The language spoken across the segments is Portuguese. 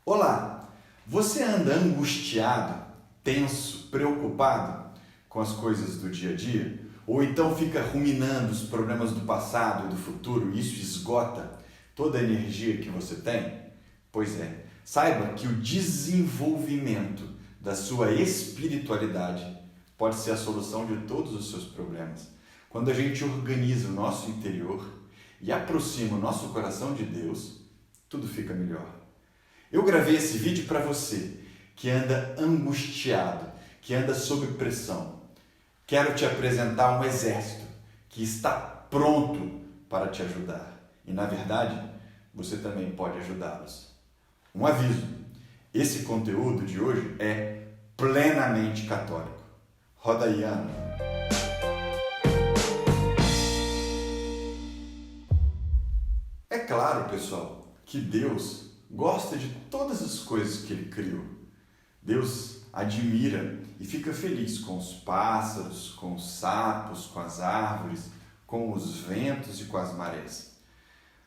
Olá! Você anda angustiado, tenso, preocupado com as coisas do dia a dia? Ou então fica ruminando os problemas do passado e do futuro e isso esgota toda a energia que você tem? Pois é, saiba que o desenvolvimento da sua espiritualidade pode ser a solução de todos os seus problemas. Quando a gente organiza o nosso interior e aproxima o nosso coração de Deus, tudo fica melhor. Eu gravei esse vídeo para você que anda angustiado, que anda sob pressão. Quero te apresentar um exército que está pronto para te ajudar. E na verdade, você também pode ajudá-los. Um aviso, esse conteúdo de hoje é plenamente católico. Roda aí, Ana. É claro, pessoal, que Deus gosta de todas as coisas que Ele criou. Deus admira e fica feliz com os pássaros, com os sapos, com as árvores, com os ventos e com as marés.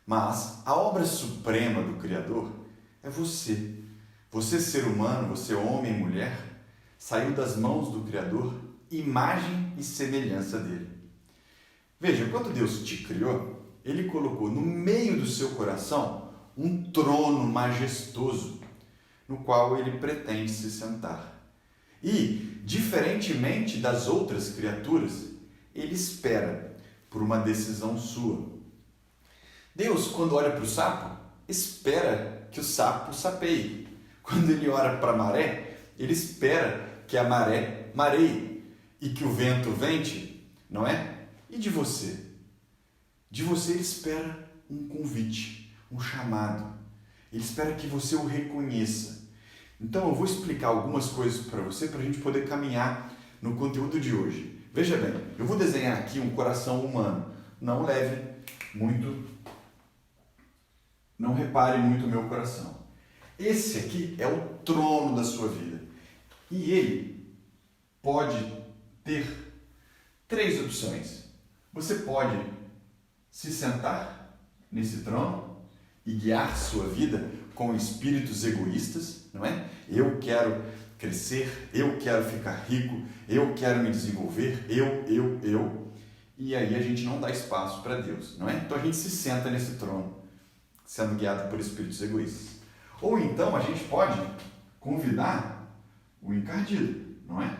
Mas a obra suprema do Criador é você. Você, ser humano, você, homem e mulher, saiu das mãos do Criador, imagem e semelhança dele. Veja, quando Deus te criou, Ele colocou no meio do seu coração um trono majestoso, no qual Ele pretende se sentar. E, diferentemente das outras criaturas, Ele espera por uma decisão sua. Deus, quando olha para o sapo, espera que o sapo sapeie. Quando Ele olha para a maré, Ele espera que a maré mareie e que o vento vente, não é? E de você? De você Ele espera um convite, um chamado. Ele espera que você o reconheça. Então eu vou explicar algumas coisas para você para a gente poder caminhar no conteúdo de hoje. Veja bem, eu vou desenhar aqui um coração humano. Não leve muito, não repare muito o meu coração. Esse aqui é o trono da sua vida. E ele pode ter três opções. Você pode se sentar nesse trono e guiar sua vida com espíritos egoístas, não é? Eu quero crescer, eu quero ficar rico, eu quero me desenvolver, eu. E aí a gente não dá espaço para Deus, não é? Então a gente se senta nesse trono, sendo guiado por espíritos egoístas. Ou então a gente pode convidar o encardido, não é?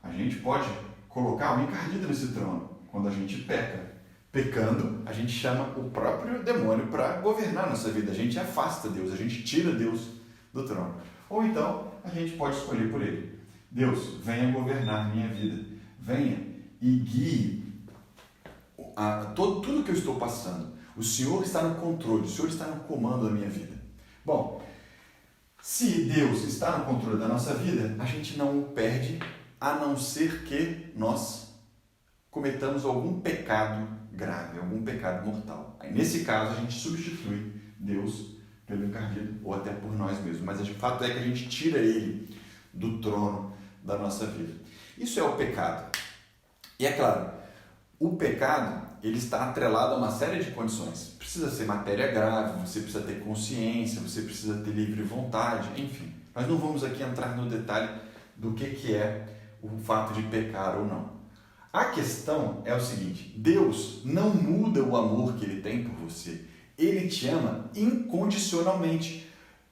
A gente pode colocar o encardido nesse trono quando a gente peca. Pecando, a gente chama o próprio demônio para governar nossa vida. A gente afasta Deus, a gente tira Deus do trono. Ou então, a gente pode escolher por Ele. Deus, venha governar minha vida. Venha e guie tudo que eu estou passando. O Senhor está no controle, o Senhor está no comando da minha vida. Bom, se Deus está no controle da nossa vida, a gente não o perde, a não ser que nós cometamos algum pecado grave, algum pecado mortal. Aí, nesse caso, a gente substitui Deus pelo encardido, ou até por nós mesmos. Mas o fato é que a gente tira Ele do trono da nossa vida. Isso é o pecado. E é claro, o pecado ele está atrelado a uma série de condições. Precisa ser matéria grave, você precisa ter consciência, você precisa ter livre vontade, enfim. Nós não vamos aqui entrar no detalhe do que é o fato de pecar ou não. A questão é o seguinte, Deus não muda o amor que Ele tem por você. Ele te ama incondicionalmente.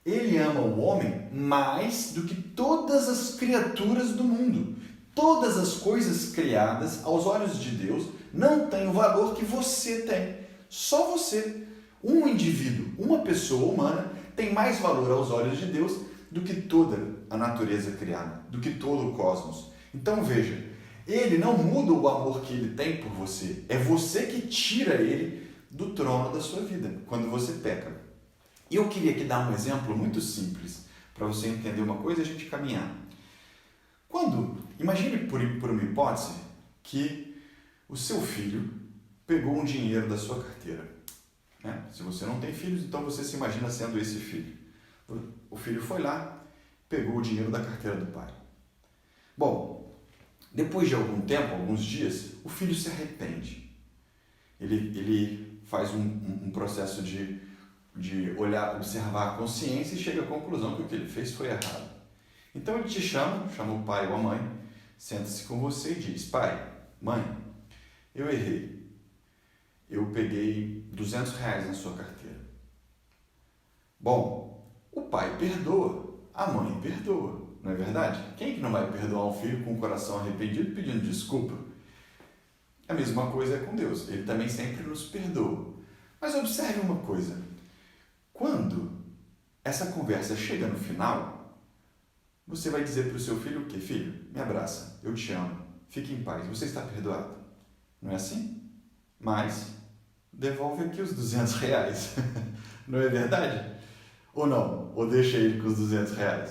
Ele ama o homem mais do que todas as criaturas do mundo. Todas as coisas criadas aos olhos de Deus não têm o valor que você tem. Só você, um indivíduo, uma pessoa humana, tem mais valor aos olhos de Deus do que toda a natureza criada, do que todo o cosmos. Então veja, Ele não muda o amor que Ele tem por você. É você que tira Ele do trono da sua vida, quando você peca. E eu queria aqui dar um exemplo muito simples, para você entender uma coisa e a gente caminhar. Imagine por uma hipótese, que o seu filho pegou um dinheiro da sua carteira. Né? Se você não tem filhos, então você se imagina sendo esse filho. O filho foi lá, pegou o dinheiro da carteira do pai. Bom, depois de algum tempo, alguns dias, o filho se arrepende. Ele faz um processo de de olhar, observar a consciência e chega à conclusão que o que ele fez foi errado. Então ele te chama o pai ou a mãe, senta-se com você e diz: pai, mãe, eu errei. Eu peguei R$200 na sua carteira. Bom, o pai perdoa, a mãe perdoa, não é verdade? Quem que não vai perdoar um filho com o coração arrependido pedindo desculpa? A mesma coisa é com Deus, ele também sempre nos perdoa. Mas observe uma coisa, quando essa conversa chega no final, você vai dizer para o seu filho o quê? Filho, me abraça, eu te amo, fique em paz, você está perdoado. Não é assim? Mas devolve aqui os R$200. Não é verdade? Ou não? Ou deixa ele com os R$200?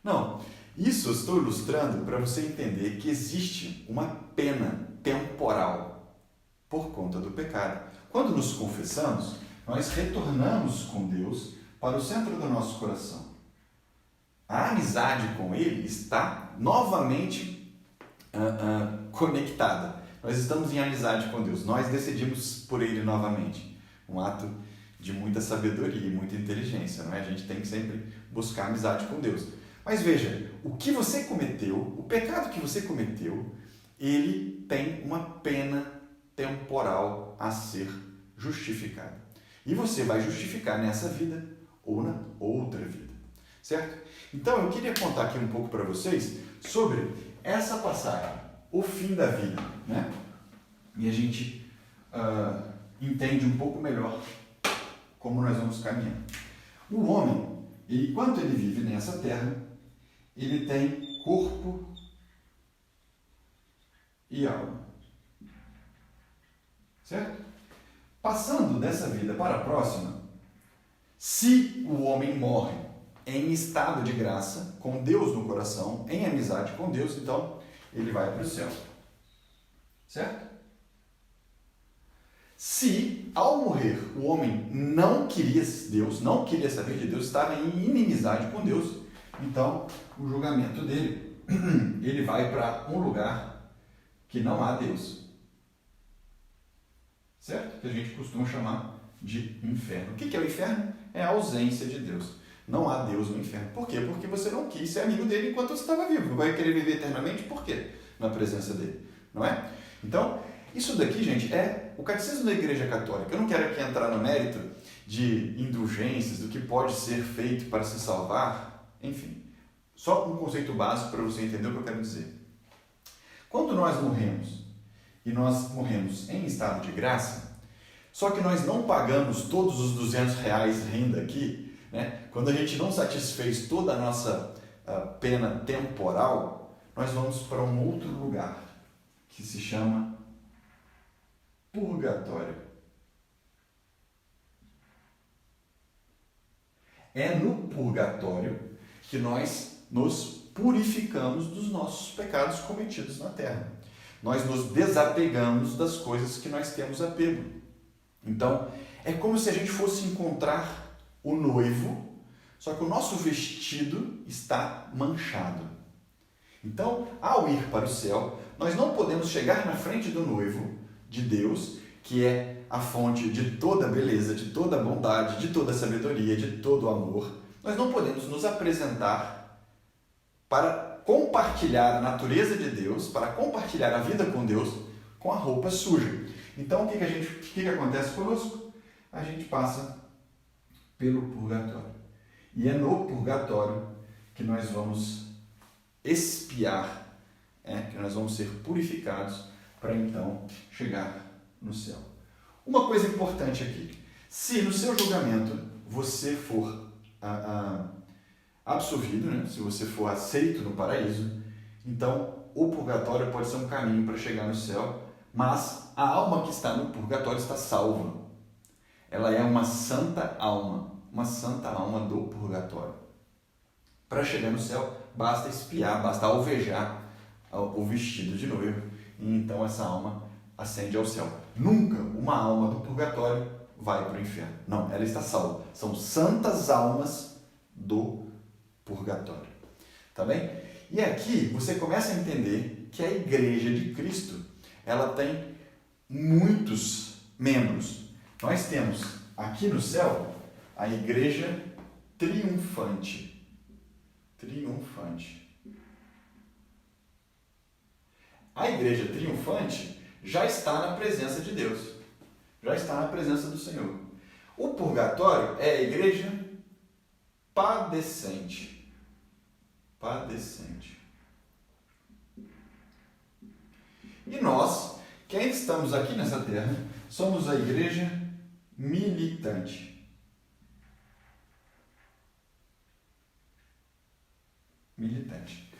Não. Isso eu estou ilustrando para você entender que existe uma pena temporal por conta do pecado. Quando nos confessamos, nós retornamos com Deus para o centro do nosso coração. A amizade com Ele está novamente conectada. Nós estamos em amizade com Deus. Nós decidimos por Ele novamente. Um ato de muita sabedoria e muita inteligência, não é? A gente tem que sempre buscar amizade com Deus. Mas veja, o que você cometeu, o pecado que você cometeu, ele tem uma pena temporal a ser justificada. E você vai justificar nessa vida ou na outra vida, certo? Então eu queria contar aqui um pouco para vocês sobre essa passagem, o fim da vida, né? E a gente entende um pouco melhor como nós vamos caminhar. O homem, enquanto ele vive nessa terra, ele tem corpo e alma, certo? Passando dessa vida para a próxima, se o homem morre em estado de graça, com Deus no coração, em amizade com Deus, então ele vai para o céu, certo? Se, ao morrer, o homem não queria Deus, não queria saber de Deus, estava em inimizade com Deus, então o julgamento dele, ele vai para um lugar que não há Deus, certo? Que a gente costuma chamar de inferno. O que é o inferno? É a ausência de Deus. Não há Deus no inferno. Por quê? Porque você não quis ser amigo dele enquanto você estava vivo. Vai querer viver eternamente? Por quê? Na presença dele. Não é? Então, isso daqui, gente, é o catecismo da Igreja Católica. Eu não quero aqui entrar no mérito de indulgências, do que pode ser feito para se salvar. Enfim, só um conceito básico para você entender o que eu quero dizer. Quando nós morremos, e nós morremos em estado de graça, só que nós não pagamos todos os R$200 renda aqui, né? Quando a gente não satisfez toda a nossa pena temporal, nós vamos para um outro lugar, que se chama purgatório. É no purgatório que nós nos purificamos dos nossos pecados cometidos na terra. Nós nos desapegamos das coisas que nós temos apego. Então, é como se a gente fosse encontrar o noivo, só que o nosso vestido está manchado. Então, ao ir para o céu, nós não podemos chegar na frente do noivo de Deus, que é a fonte de toda beleza, de toda bondade, de toda sabedoria, de todo amor. Nós não podemos nos apresentar para compartilhar a natureza de Deus, para compartilhar a vida com Deus, com a roupa suja. Então, o que acontece conosco? A gente passa pelo purgatório. E é no purgatório que nós vamos expiar, que nós vamos ser purificados para então chegar no céu. Uma coisa importante aqui: se no seu julgamento você for absolvido, né? Se você for aceito no paraíso, então o purgatório pode ser um caminho para chegar no céu, mas a alma que está no purgatório está salva. Ela é uma santa alma do purgatório. Para chegar no céu, basta expiar, basta alvejar o vestido de noivo, e então essa alma ascende ao céu. Nunca uma alma do purgatório vai para o inferno. Não, ela está salva. São santas almas do purgatório. Tá bem? E aqui você começa a entender que a Igreja de Cristo, ela tem muitos membros. Nós temos aqui no céu a igreja triunfante. Triunfante. A igreja triunfante já está na presença de Deus. Já está na presença do Senhor. O purgatório é a igreja padecente. Padecente. E nós, que ainda estamos aqui nessa terra, somos a igreja militante. Militante.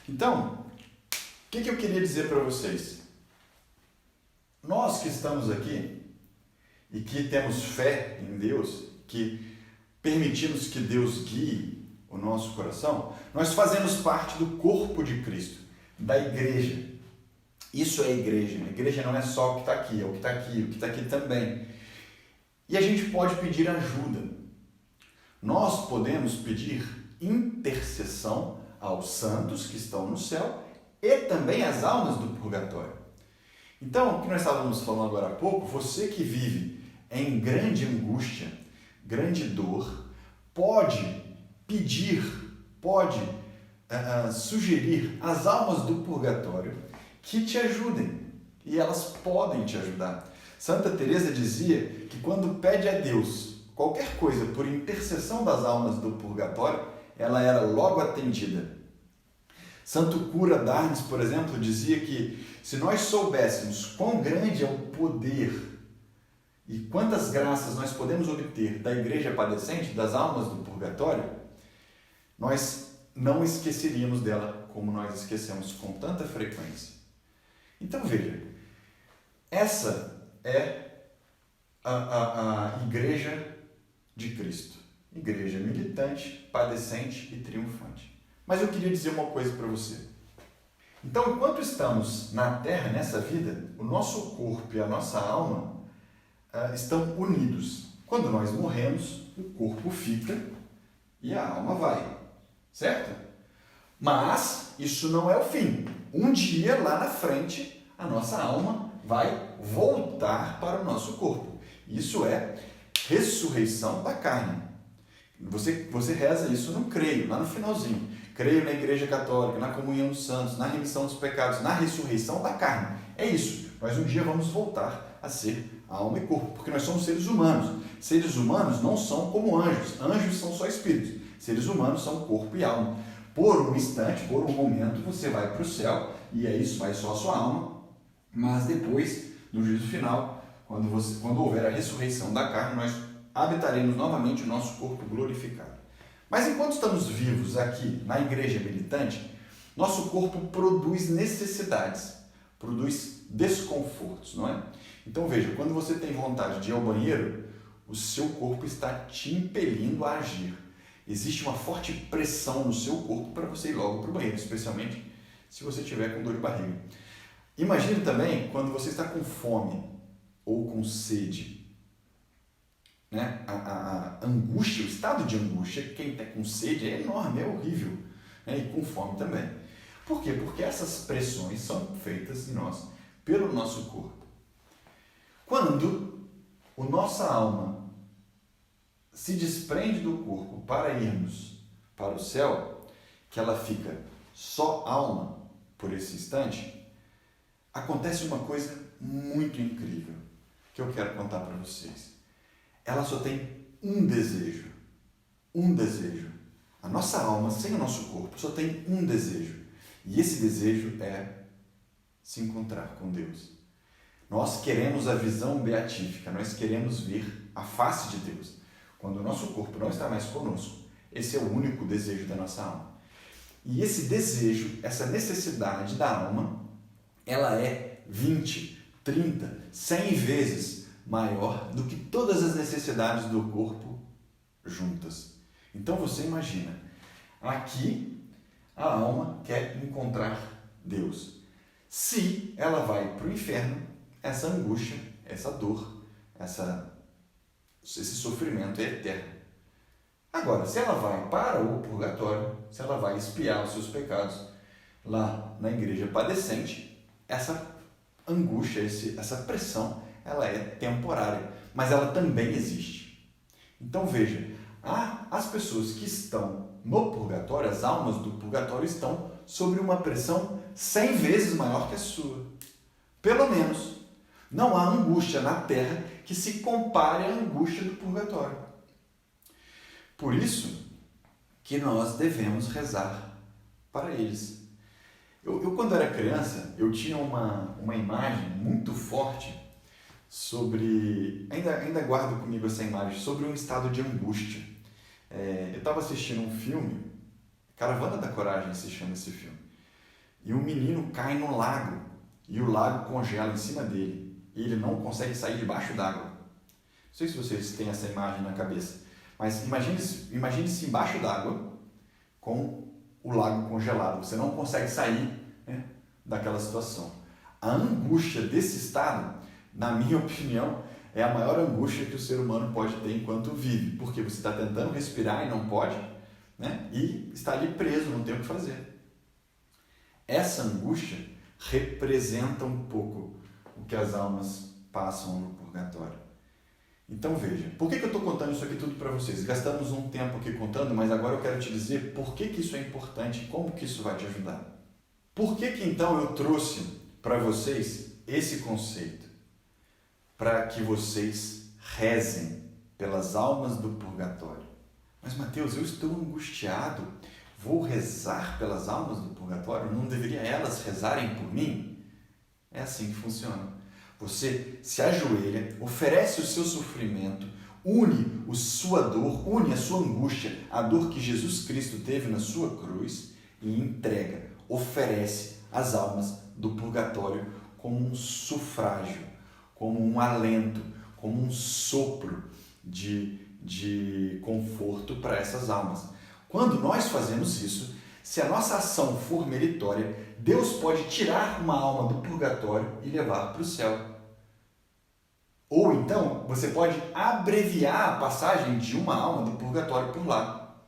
Então, o que eu queria dizer para vocês? Nós que estamos aqui e que temos fé em Deus, que permitimos que Deus guie o nosso coração, nós fazemos parte do corpo de Cristo, da igreja. Isso é igreja. A igreja não é só o que está aqui, é o que está aqui, o que está aqui também. E a gente pode pedir ajuda. Nós podemos pedir intercessão aos santos que estão no céu e também às almas do purgatório. Então, o que nós estávamos falando agora há pouco, você que vive em grande angústia, grande dor, pode pedir, pode sugerir às almas do purgatório que te ajudem, e elas podem te ajudar. Santa Teresa dizia que quando pede a Deus qualquer coisa por intercessão das almas do purgatório, ela era logo atendida. Santo Cura d'Arnes, por exemplo, dizia que se nós soubéssemos quão grande é o poder e quantas graças nós podemos obter da igreja padecente, das almas do purgatório, nós não esqueceríamos dela como nós esquecemos com tanta frequência. Então veja, essa é a igreja de Cristo. Igreja militante, padecente e triunfante. Mas eu queria dizer uma coisa para você. Então, enquanto estamos na Terra, nessa vida, o nosso corpo e a nossa alma estão unidos. Quando nós morremos, o corpo fica e a alma vai. Certo? Mas isso não é o fim. Um dia, lá na frente, a nossa alma vai voltar para o nosso corpo. Isso é ressurreição da carne. Você reza isso no creio, lá no finalzinho. Creio na Igreja Católica, na comunhão dos santos, na remissão dos pecados, na ressurreição da carne. É isso. Nós um dia vamos voltar a ser alma e corpo, porque nós somos seres humanos. Seres humanos não são como anjos. Anjos são só espíritos. Seres humanos são corpo e alma. Por um instante, por um momento, você vai para o céu e é isso, vai só a sua alma. Mas depois, no juízo final, quando houver a ressurreição da carne, nós habitaremos novamente o nosso corpo glorificado. Mas enquanto estamos vivos aqui na igreja militante, nosso corpo produz necessidades, produz desconfortos, não é? Então veja, quando você tem vontade de ir ao banheiro, o seu corpo está te impelindo a agir. Existe uma forte pressão no seu corpo para você ir logo para o banheiro, especialmente se você estiver com dor de barriga. Imagine também quando você está com fome ou com sede. Né? A angústia, o estado de angústia, quem está com sede é enorme, é horrível. Né? E com fome também. Por quê? Porque essas pressões são feitas em nós pelo nosso corpo. Quando a nossa alma se desprende do corpo para irmos para o céu, que ela fica só alma por esse instante, acontece uma coisa muito incrível que eu quero contar para vocês. Ela só tem um desejo. Um desejo. A nossa alma, sem o nosso corpo, só tem um desejo. E esse desejo é se encontrar com Deus. Nós queremos a visão beatífica, nós queremos ver a face de Deus. Quando o nosso corpo não está mais conosco, esse é o único desejo da nossa alma. E esse desejo, essa necessidade da alma, ela é 20, 30, 100 vezes maior do que todas as necessidades do corpo juntas. Então você imagina, aqui a alma quer encontrar Deus. Se ela vai para o inferno, essa angústia, essa dor, esse sofrimento é eterno. Agora, se ela vai para o purgatório, se ela vai expiar os seus pecados lá na igreja padecente, essa angústia, essa pressão, ela é temporária, mas ela também existe. Então veja, as pessoas que estão no purgatório, as almas do purgatório, estão sobre uma pressão 100 vezes maior que a sua. Pelo menos. Não há angústia na terra que se compare à angústia do purgatório. Por isso que nós devemos rezar para eles. Eu quando era criança, eu tinha uma imagem muito forte sobre, ainda guardo comigo essa imagem, sobre um estado de angústia. Eu estava assistindo um filme, Caravana da Coragem se chama esse filme, e um menino cai no lago, e o lago congela em cima dele, e ele não consegue sair debaixo d'água. Não sei se vocês têm essa imagem na cabeça, mas imagine-se embaixo d'água, com o lago congelado, você não consegue sair, né, daquela situação. A angústia desse estado, na minha opinião, é a maior angústia que o ser humano pode ter enquanto vive, porque você está tentando respirar e não pode, né? E está ali preso, não tem o que fazer. Essa angústia representa um pouco o que as almas passam no purgatório. Então veja, por que eu estou contando isso aqui tudo para vocês? Gastamos um tempo aqui contando, mas agora eu quero te dizer por que isso é importante e como que isso vai te ajudar. Por que então eu trouxe para vocês esse conceito? Para que vocês rezem pelas almas do purgatório. Mas Mateus, eu estou angustiado, vou rezar pelas almas do purgatório? Não deveria elas rezarem por mim? É assim que funciona. Você se ajoelha, oferece o seu sofrimento, une a sua dor, une a sua angústia, a dor que Jesus Cristo teve na sua cruz e entrega, oferece as almas do purgatório como um sufrágio, como um alento, como um sopro de conforto para essas almas. Quando nós fazemos isso, se a nossa ação for meritória, Deus pode tirar uma alma do purgatório e levar para o céu. Ou então, você pode abreviar a passagem de uma alma do purgatório por lá.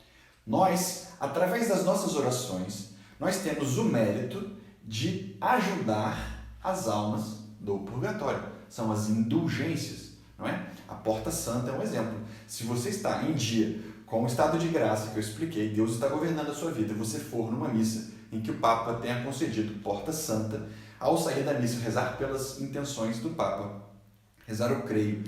Nós, através das nossas orações, nós temos o mérito de ajudar as almas do purgatório. São as indulgências, não é? A Porta Santa é um exemplo. Se você está em dia com o estado de graça que eu expliquei, Deus está governando a sua vida, você for numa missa em que o Papa tenha concedido Porta Santa, ao sair da missa, rezar pelas intenções do Papa, rezar o creio,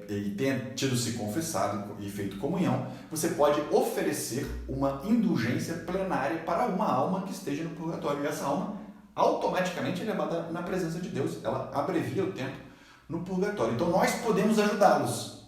e tenha tido se confessado e feito comunhão, você pode oferecer uma indulgência plenária para uma alma que esteja no purgatório. E essa alma automaticamente é levada na presença de Deus. Ela abrevia o tempo no purgatório. Então nós podemos ajudá-los.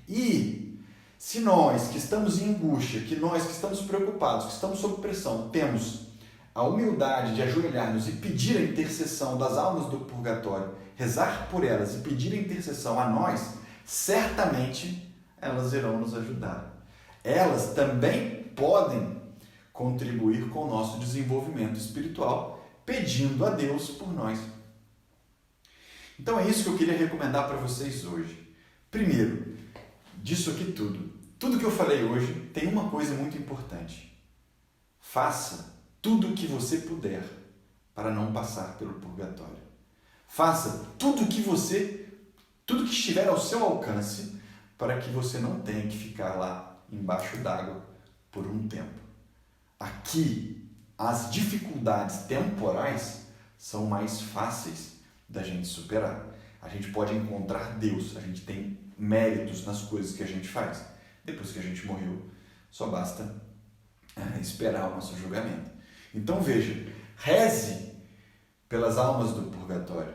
E se nós que estamos em angústia, que nós que estamos preocupados, que estamos sob pressão, temos a humildade de ajoelhar-nos e pedir a intercessão das almas do purgatório, rezar por elas e pedir a intercessão a nós, certamente elas irão nos ajudar. Elas também podem contribuir com o nosso desenvolvimento espiritual, pedindo a Deus por nós. Então é isso que eu queria recomendar para vocês hoje. Primeiro, disso aqui tudo que eu falei hoje tem uma coisa muito importante. Faça tudo o que você puder para não passar pelo purgatório. Faça tudo que estiver ao seu alcance para que você não tenha que ficar lá embaixo d'água por um tempo. Aqui, as dificuldades temporais são mais fáceis da gente superar. A gente pode encontrar Deus, a gente tem méritos nas coisas que a gente faz. Depois que a gente morreu, só basta esperar o nosso julgamento. Então veja, reze pelas almas do purgatório.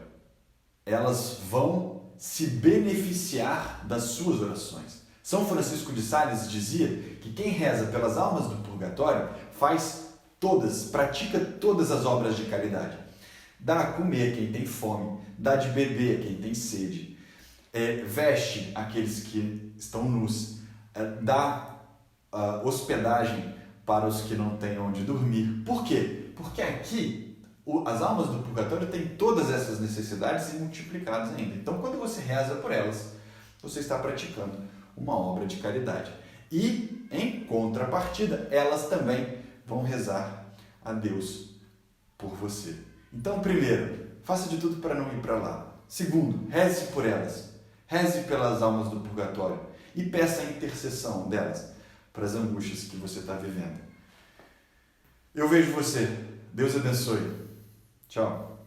Elas vão se beneficiar das suas orações. São Francisco de Sales dizia que quem reza pelas almas do purgatório pratica todas as obras de caridade. Dá a comer a quem tem fome, dá de beber a quem tem sede, veste aqueles que estão nus, dá hospedagem para os que não têm onde dormir. Por quê? Porque aqui as almas do purgatório têm todas essas necessidades e multiplicadas ainda. Então, quando você reza por elas, você está praticando uma obra de caridade. E, em contrapartida, elas também vão rezar a Deus por você. Então, primeiro, faça de tudo para não ir para lá. Segundo, reze por elas. Reze pelas almas do purgatório. e peça a intercessão delas para as angústias que você está vivendo. Eu vejo você. Deus abençoe. Tchau.